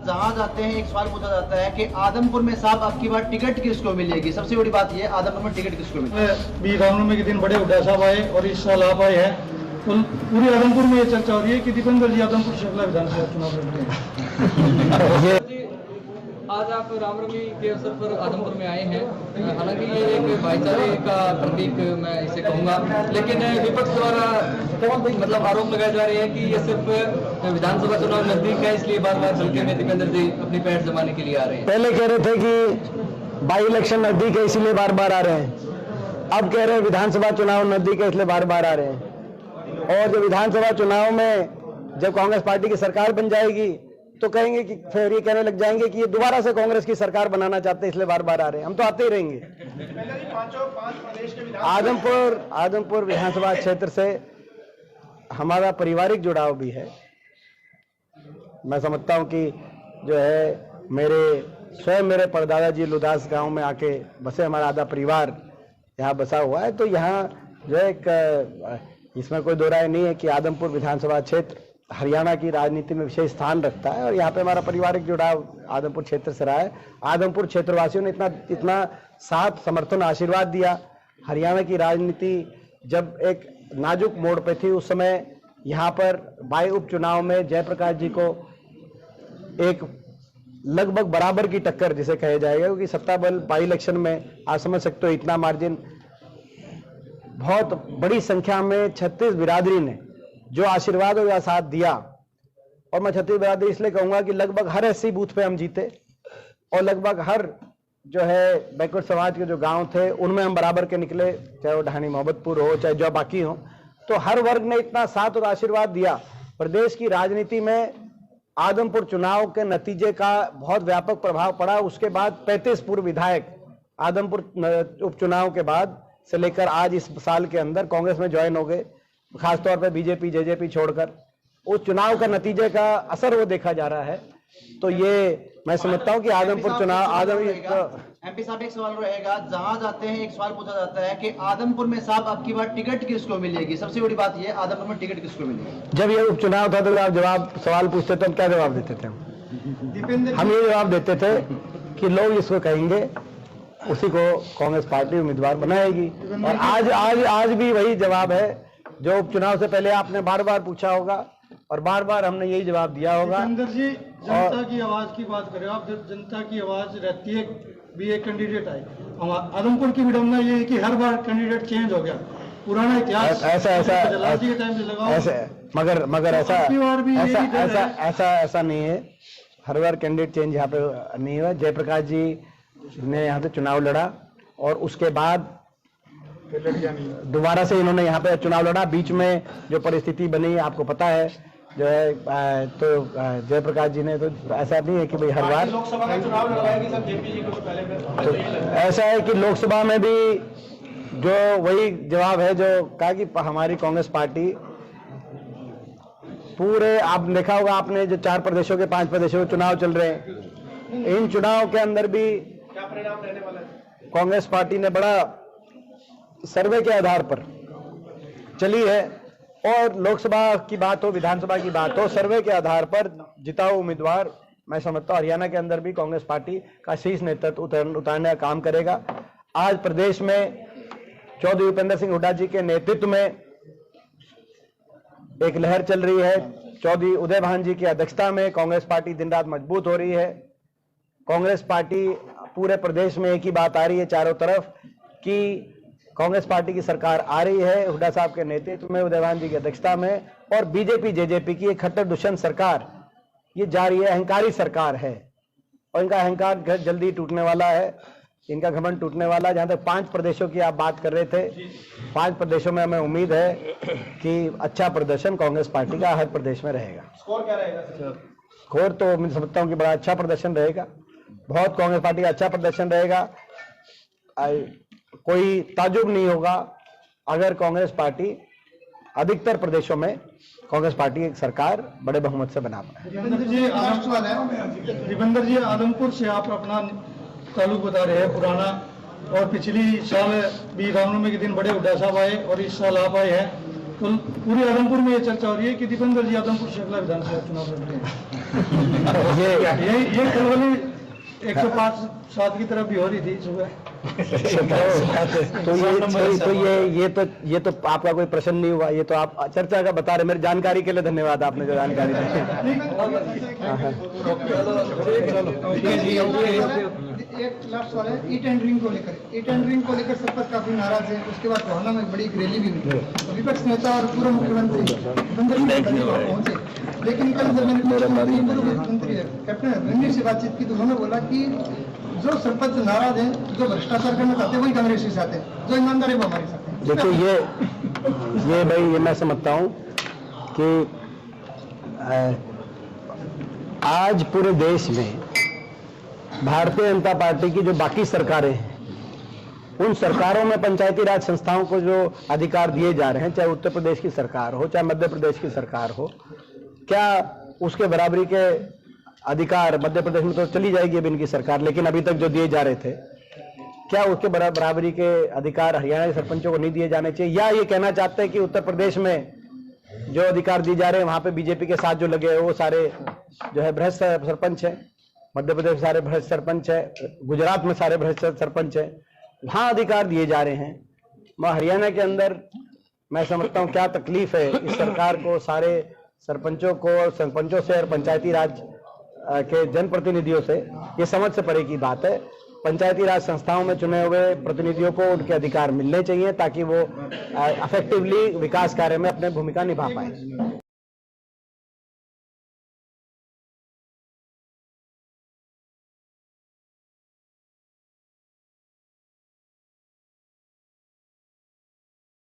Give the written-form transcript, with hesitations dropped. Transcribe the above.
जहां जाते हैं एक सवाल पूछा जाता है कि आदमपुर में साहब आपकी बार टिकट किसको मिलेगी। सबसे बड़ी बात ये आदमपुर में टिकट किसको मिलेगी। भी रामनवमी के दिन बड़े हुड्डा साहब आए और इस साल आप आए हैं, तो पूरे आदमपुर में ये चर्चा हो रही है कि दीपेंद्र जी आदमपुर से अगला विधानसभा चुनाव लड़ रहे हैं। आज आप रामनवमी के अवसर पर आदमपुर में आए हैं, हालांकि ये एक भाईचारे का प्रतीक मैं इसे कहूँगा, लेकिन विपक्ष द्वारा मतलब आरोप लगाए जा रहे हैं कि ये सिर्फ विधानसभा चुनाव नजदीक है इसलिए बार बार हल्के में दीपेंद्र जी अपनी पैठ जमाने के लिए आ रहे हैं। पहले कह रहे थे कि बाई इलेक्शन नजदीक है इसलिए बार बार आ रहे हैं, अब कह रहे हैं विधानसभा चुनाव नजदीक है इसलिए बार बार आ रहे हैं। और जो विधानसभा चुनाव में जब कांग्रेस पार्टी की सरकार बन जाएगी तो कहेंगे कि फिर ये कहने लग जाएंगे कि ये दोबारा से कांग्रेस की सरकार बनाना चाहते हैं इसलिए बार बार आ रहे हैं। हम तो आते ही रहेंगे। आदमपुर विधानसभा क्षेत्र से हमारा पारिवारिक जुड़ाव भी है। मैं समझता हूं कि जो है मेरे परदादा जी लुदास गांव में आके बसे, हमारा आधा परिवार यहाँ बसा हुआ है। तो यहाँ जो एक इसमें कोई दो राय नहीं है कि आदमपुर विधानसभा क्षेत्र हरियाणा की राजनीति में विशेष स्थान रखता है और यहाँ पे हमारा पारिवारिक जुड़ाव आदमपुर क्षेत्र से रहा है। आदमपुर क्षेत्रवासियों ने इतना साथ समर्थन आशीर्वाद दिया। हरियाणा की राजनीति जब एक नाजुक मोड़ पे थी उस समय यहाँ पर बाई उपचुनाव में जयप्रकाश जी को एक लगभग बराबर की टक्कर जिसे कहा जाएगा, क्योंकि सत्ता बल बाई इलेक्शन में आप समझ सकते हो इतना मार्जिन, बहुत बड़ी संख्या में 36 बिरादरी ने जो आशीर्वादों का साथ दिया। और मैं 36 बिरादरी इसलिए कहूंगा कि लगभग हर 80 बूथ पे हम जीते और लगभग हर जो है बैकवर्ड समाज के जो गांव थे उनमें हम बराबर के निकले, चाहे वो ढाणी मोहब्बतपुर हो चाहे जो बाकी हो। तो हर वर्ग ने इतना साथ और आशीर्वाद दिया। प्रदेश की राजनीति में आदमपुर चुनाव के नतीजे का बहुत व्यापक प्रभाव पड़ा। उसके बाद 35 पूर्व विधायक आदमपुर उपचुनाव के बाद से लेकर आज इस साल के अंदर कांग्रेस में ज्वाइन हो गए, खासतौर पर बीजेपी जेजेपी छोड़कर। उस चुनाव का नतीजे का असर वो देखा जा रहा है। तो ये मैं समझता हूं कि आदमपुर चुनाव एमपी साहब एक सवाल रहेगा, जहां जाते हैं एक सवाल पूछा जाता है कि आदमपुर में साहब आपकी बार टिकट किसको मिलेगी। सबसे बड़ी बात ये आदमपुर में टिकट किसको मिलेगी। जब ये उपचुनाव था तो आप सवाल पूछते तो हम क्या जवाब देते थे? हम ये जवाब देते थे कि लोग इसको कहेंगे उसी को कांग्रेस पार्टी उम्मीदवार बनाएगी। और आज भी वही जवाब है जो उपचुनाव से पहले आपने बार बार पूछा होगा और बार बार हमने यही जवाब दिया होगा। जी, जनता की आवाज की बात करें आप, जब जनता की आवाज रहती है भी एक कैंडिडेट आए। आदमपुर की विडंबना ये है कि हर बार कैंडिडेट चेंज हो गया, पुराना इतिहास ऐसा नहीं है। हर बार कैंडिडेट चेंज यहाँ पे नहीं हुआ। जयप्रकाश जी ने यहाँ से चुनाव लड़ा और उसके बाद दोबारा से इन्होंने यहाँ पे चुनाव लड़ा। बीच में जो परिस्थिति बनी आपको पता है जो है, तो जयप्रकाश जी ने तो ऐसा नहीं है कि भाई हर बार लोकसभा में चुनाव लड़वाएगी सब जेपी जी को तो पहले तो ऐसा है कि लोकसभा में भी जो वही जवाब है जो कहा कि हमारी कांग्रेस पार्टी पूरे, आप देखा होगा आपने जो 4 प्रदेशों के 5 प्रदेशों में चुनाव चल रहे हैं, इन चुनाव के अंदर भी क्या परिणाम रहने वाला है। कांग्रेस पार्टी ने बड़ा सर्वे के आधार पर चली है और लोकसभा की बात हो विधानसभा की बात हो, सर्वे के आधार पर जिता हुआ उम्मीदवार मैं समझता हूं हरियाणा के अंदर भी कांग्रेस पार्टी का शीर्ष नेतृत्व उतारने का काम करेगा। आज प्रदेश में चौधरी भूपेंद्र सिंह हुड्डा जी के नेतृत्व में एक लहर चल रही है। चौधरी उदय भान जी की अध्यक्षता में कांग्रेस पार्टी दिन रात मजबूत हो रही है। कांग्रेस पार्टी पूरे प्रदेश में एक ही बात आ रही है चारों तरफ कि कांग्रेस पार्टी की सरकार आ रही है हुड्डा साहब के नेतृत्व में, उदय भान जी की अध्यक्षता में, और बीजेपी जेजेपी की एक खट्टर दुष्यंत सरकार ये जा रही है। अहंकारी सरकार है और इनका अहंकार जल्दी टूटने वाला है, इनका घमंड टूटने वाला है। जहां तक 5 प्रदेशों की आप बात कर रहे थे, 5 प्रदेशों में हमें उम्मीद है कि अच्छा प्रदर्शन कांग्रेस पार्टी का हर प्रदेश में रहेगा। स्कोर क्या रहेगा? स्कोर तो मैं समझता हूं कि बड़ा अच्छा प्रदर्शन रहेगा, बहुत कांग्रेस पार्टी का अच्छा प्रदर्शन रहेगा। कोई ताजुब नहीं होगा अगर कांग्रेस पार्टी अधिकतर प्रदेशों में कांग्रेस पार्टी की सरकार बड़े बहुमत से बना पाए। रिबंदर जी, आदमपुर से आप अपना ताल्लुक बता रहे हैं पुराना, और पिछली साल भी रामनवमी के दिन बड़े हुड्डा साहब आए और इस साल आप आए हैं, तो पूरे आदमपुर में ये चर्चा हो रही है कि दीपेंद्र जी आदमपुर शहर विधानसभा चुनाव लड़ रहे हैं। ये खलबली 105-7 की तरफ भी हो रही थी सुबह। ये तो आपका कोई प्रश्न नहीं हुआ, ये तो आप चर्चा का बता रहे। मेरी जानकारी के लिए धन्यवाद, आपने जो जानकारी दी। एक लास्ट सवाल है, ई टेंडरिंग को लेकर सरपंच काफी नाराज है। उसके बाद टोहाना में बड़ी रैली भी हुई, तो विपक्ष नेता और पूर्व मुख्यमंत्री पहुंचे, लेकिन कल जब मैंने मुख्यमंत्री कैप्टन रणवीर से बातचीत की तो उन्होंने बोला कि जो सरपंच नाराज हैं, जो भ्रष्टाचार करना चाहते हैं वही कांग्रेस के साथ है, जो ईमानदारी वो हमारे साथ है। देखिए ये भाई ये मैं समझता हूं कि आज पूरे देश में भारतीय जनता पार्टी की जो बाकी सरकारें हैं, उन सरकारों में पंचायती राज संस्थाओं को जो अधिकार दिए जा रहे हैं, चाहे उत्तर प्रदेश की सरकार हो चाहे मध्य प्रदेश की सरकार हो, क्या उसके बराबरी के अधिकार मध्य प्रदेश में तो चली जाएगी अब इनकी सरकार, लेकिन अभी तक जो दिए जा रहे थे, क्या उसके बराबरी के अधिकार हरियाणा के सरपंचों को नहीं दिए जाने चाहिए? या ये कहना चाहते हैं कि उत्तर प्रदेश में जो अधिकार दिए जा रहे हैं वहां पे बीजेपी के साथ जो लगे हैं वो सारे जो है भ्रष्ट सरपंच है, मध्य प्रदेश में सारे भ्रष्ट सरपंच है, गुजरात में सारे भ्रष्ट सरपंच है, वहां अधिकार दिए जा रहे हैं। मैं हरियाणा के अंदर मैं समझता हूँ क्या तकलीफ है इस सरकार को, सारे सरपंचों को, सरपंचों से और पंचायती राज के जनप्रतिनिधियों से, ये समझ से परे की बात है। पंचायती राज संस्थाओं में चुने हुए प्रतिनिधियों को उनके अधिकार मिलने चाहिए ताकि वो इफेक्टिवली विकास कार्य में अपनी भूमिका निभा पाए।